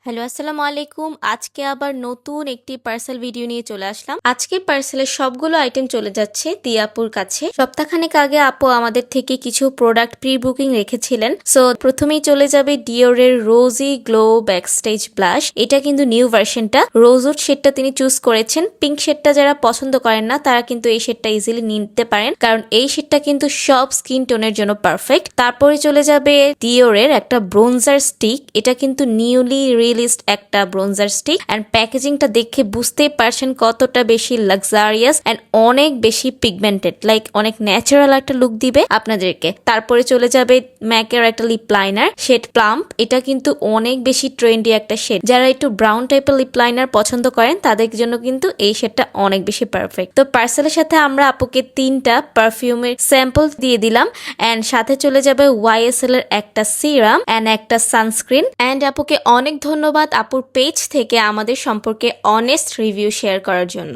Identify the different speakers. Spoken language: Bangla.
Speaker 1: হ্যালো, আসসালামু আলাইকুম। আজকে আবার নতুন একটি পার্সেল ভিডিও নিয়ে চলে আসলাম। আজকে পার্সেলের সবগুলো আইটেম চলে যাচ্ছে দিয়াপুর কাছে। সপ্তাহখানেক আগে আপু আমাদের থেকে কিছু প্রোডাক্ট প্রি বুকিং রেখেছিলেন। সো প্রথমেই চলে যাবে ডিওরের রোজি গ্লো ব্যাকস্টেজ ব্লাশ। এটা কিন্তু নিউ ভার্সনটা। রোজউড শেডটা তিনি চুজ করেছেন। পিঙ্ক শেডটা যারা পছন্দ করেন না তারা কিন্তু এই শেডটা ইজিলি নিতে পারেন, কারণ এই শেডটা কিন্তু সব স্কিন টোনের জন্য পারফেক্ট। তারপরে চলে যাবে ডিওরের একটা ব্রোঞ্জার স্টিক। এটা কিন্তু নিউলি রিলিজড একটা ব্রোঞ্জার স্টিক, এন্ড প্যাকেজিংটা দেখে বুঝতেই পারছেন কতটা বেশি লাক্সারিয়াস এন্ড অনেক বেশি পিগমেন্টেড, লাইক অনেক ন্যাচারাল একটা লুক দিবে আপনাদেরকে। তারপরে চলে যাবে ম্যাকের একটা লিপ লাইনার শেড প্লাম্প। এটা কিন্তু অনেক বেশি ট্রেন্ডি একটা শেড। যারা একটু ব্রাউন টাইপের লিপ লাইনার পছন্দ করেন তাদের জন্য কিন্তু এই শেডটা অনেক বেশি পারফেক্ট। তো পার্সেলের সাথে আমরা আপুকে 3টা পারফিউমের স্যাম্পল দিয়ে দিলাম, এন্ড সাথে চলে যাবে YSL এর একটা সিরাম এন্ড একটা সানস্ক্রিন। এন্ড আপুকে অনেক ধন্যবাদ আপুর পেজ থেকে আমাদের সম্পর্কে অনেস্ট রিভিউ শেয়ার করার জন্য।